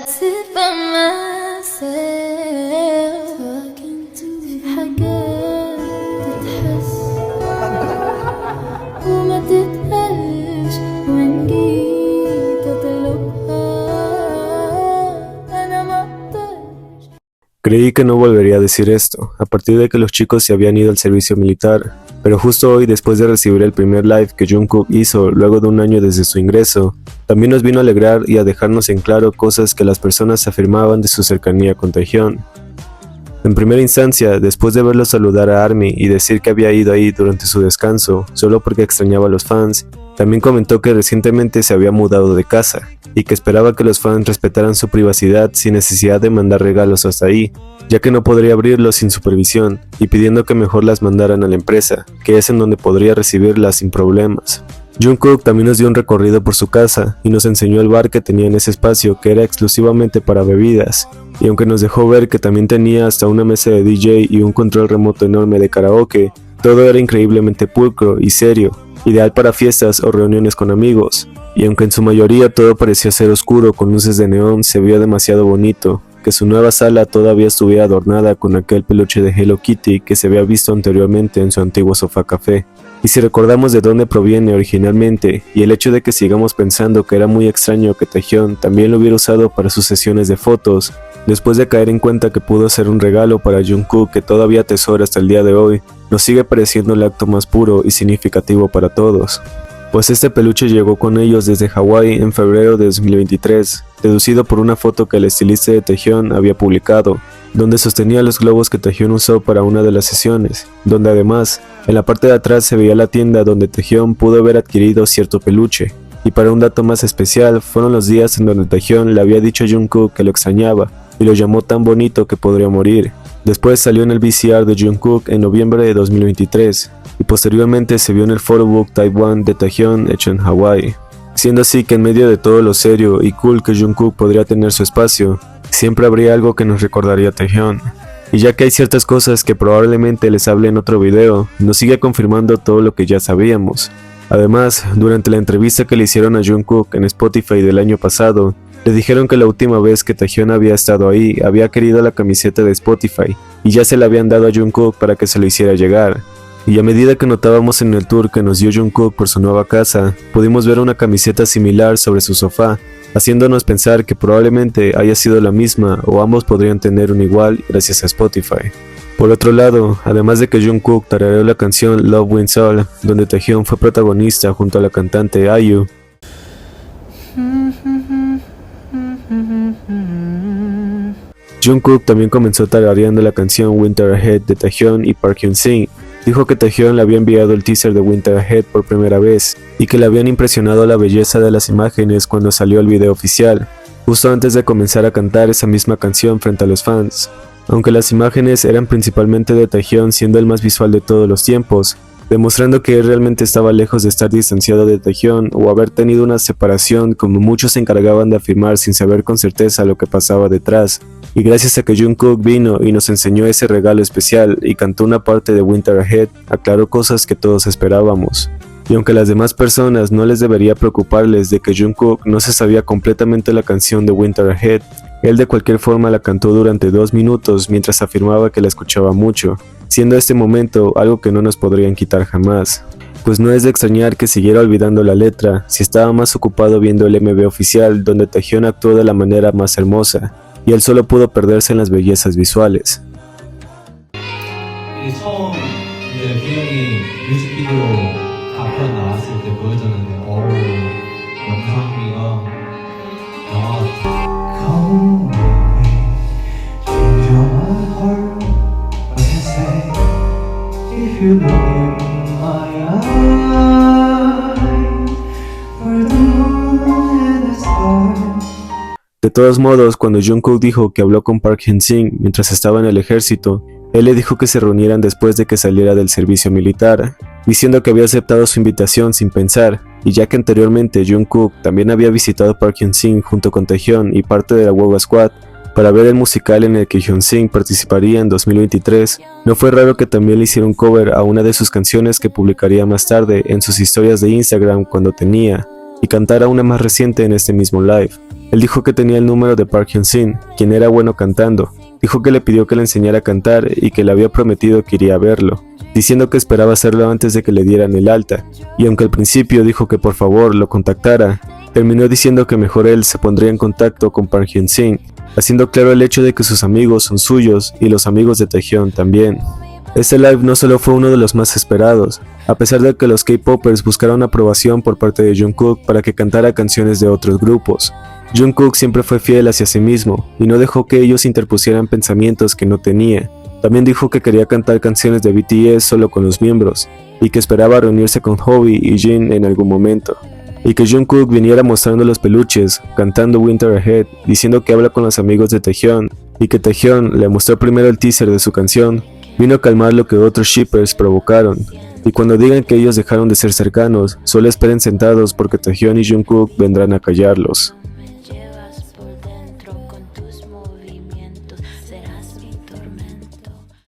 sit by myself talking to حاجات تتحس وما تتقالش وإن جيت أطلبها أنا ما أقدرش. Creí que no volvería a decir esto, a partir de que los chicos se habían ido al servicio militar, pero justo hoy, después de recibir el primer live que Jungkook hizo luego de un año desde su ingreso, también nos vino a alegrar y a dejarnos en claro cosas que las personas afirmaban de su cercanía con Taehyung. En primera instancia, después de verlo saludar a ARMY y decir que había ido ahí durante su descanso, solo porque extrañaba a los fans, también comentó que recientemente se había mudado de casa, y que esperaba que los fans respetaran su privacidad sin necesidad de mandar regalos hasta ahí, ya que no podría abrirlos sin supervisión, y pidiendo que mejor las mandaran a la empresa, que es en donde podría recibirlas sin problemas. Jungkook también nos dio un recorrido por su casa y nos enseñó el bar que tenía en ese espacio, que era exclusivamente para bebidas, y aunque nos dejó ver que también tenía hasta una mesa de DJ y un control remoto enorme de karaoke, todo era increíblemente pulcro y serio, ideal para fiestas o reuniones con amigos, y aunque en su mayoría todo parecía ser oscuro con luces de neón, se veía demasiado bonito, que su nueva sala todavía estuviera adornada con aquel peluche de Hello Kitty que se había visto anteriormente en su antiguo sofá café. Y si recordamos de dónde proviene originalmente, y el hecho de que sigamos pensando que era muy extraño que Taehyung también lo hubiera usado para sus sesiones de fotos, después de caer en cuenta que pudo ser un regalo para Jungkook que todavía atesora hasta el día de hoy, nos sigue pareciendo el acto más puro y significativo para todos. Pues este peluche llegó con ellos desde Hawái en febrero de 2023, deducido por una foto que el estilista de Taehyung había publicado, donde sostenía los globos que Taehyung usó para una de las sesiones, donde además, en la parte de atrás se veía la tienda donde Taehyung pudo haber adquirido cierto peluche, y para un dato más especial, fueron los días en donde Taehyung le había dicho a Jungkook que lo extrañaba, y lo llamó tan bonito que podría morir. Después salió en el VCR de Jungkook en noviembre de 2023, y posteriormente se vio en el photobook Type 1 de Taehyung hecho en Hawái. Siendo así que en medio de todo lo serio y cool que Jungkook podría tener su espacio, siempre habría algo que nos recordaría a Taehyung. Y ya que hay ciertas cosas que probablemente les hable en otro video, nos sigue confirmando todo lo que ya sabíamos. Además, durante la entrevista que le hicieron a Jungkook en Spotify del año pasado, le dijeron que la última vez que Taehyung había estado ahí, había querido la camiseta de Spotify, y ya se la habían dado a Jungkook para que se lo hiciera llegar. Y a medida que notábamos en el tour que nos dio Jungkook por su nueva casa, pudimos ver una camiseta similar sobre su sofá, haciéndonos pensar que probablemente haya sido la misma o ambos podrían tener un igual gracias a Spotify. Por otro lado, además de que Jungkook tarareó la canción Love Wins All, donde Taehyung fue protagonista junto a la cantante IU, Jungkook también comenzó tarareando la canción Winter Ahead de Taehyung y Park Hyun-sing. Dijo que Taehyung le había enviado el teaser de Winter Ahead por primera vez y que le habían impresionado la belleza de las imágenes cuando salió el video oficial, justo antes de comenzar a cantar esa misma canción frente a los fans. Aunque las imágenes eran principalmente de Taehyung siendo el más visual de todos los tiempos, demostrando que él realmente estaba lejos de estar distanciado de Taehyung o haber tenido una separación como muchos se encargaban de afirmar sin saber con certeza lo que pasaba detrás. Y gracias a que Jungkook vino y nos enseñó ese regalo especial y cantó una parte de Winter Ahead, aclaró cosas que todos esperábamos. Y aunque a las demás personas no les debería preocuparles de que Jungkook no se sabía completamente la canción de Winter Ahead, él de cualquier forma la cantó durante 2 minutos mientras afirmaba que la escuchaba mucho, siendo este momento algo que no nos podrían quitar jamás. Pues no es de extrañar que siguiera olvidando la letra si estaba más ocupado viendo el MV oficial donde Taehyung actuó de la manera más hermosa, y él solo pudo perderse en las bellezas visuales. 처음 이제 비영이 뮤직비디오 다 표현 나왔을 때 보여줬는데 영상미가 영화 Come change my heart What I say If you look in my eyes For the moon and the stars. De todos modos, cuando Jungkook dijo que habló con Park Hyun-sing mientras estaba en el ejército, él le dijo que se reunieran después de que saliera del servicio militar, diciendo que había aceptado su invitación sin pensar, y ya que anteriormente Jungkook también había visitado Park Hyun-sing junto con Taehyung y parte de la WOWA Squad para ver el musical en el que Hyun-sing participaría en 2023, no fue raro que también le hiciera un cover a una de sus canciones que publicaría más tarde en sus historias de Instagram cuando tenía y cantara una más reciente en este mismo live. Él dijo que tenía el número de Park Hyun-shin, quien era bueno cantando. Dijo que le pidió que le enseñara a cantar y que le había prometido que iría a verlo, diciendo que esperaba hacerlo antes de que le dieran el alta, y aunque al principio dijo que por favor lo contactara, terminó diciendo que mejor él se pondría en contacto con Park Hyun-shin, haciendo claro el hecho de que sus amigos son suyos y los amigos de Taehyung también. Este live no solo fue uno de los más esperados, a pesar de que los K-popers buscaron aprobación por parte de Jungkook para que cantara canciones de otros grupos. Jungkook siempre fue fiel hacia sí mismo y no dejó que ellos interpusieran pensamientos que no tenía. También dijo que quería cantar canciones de BTS solo con los miembros y que esperaba reunirse con Hobi y Jin en algún momento. Y que Jungkook viniera mostrando los peluches, cantando Winter Ahead, diciendo que habla con los amigos de Taehyung y que Taehyung le mostró primero el teaser de su canción, vino a calmar lo que otros shippers provocaron. Y cuando digan que ellos dejaron de ser cercanos, solo esperen sentados porque Taehyung y Jungkook vendrán a callarlos.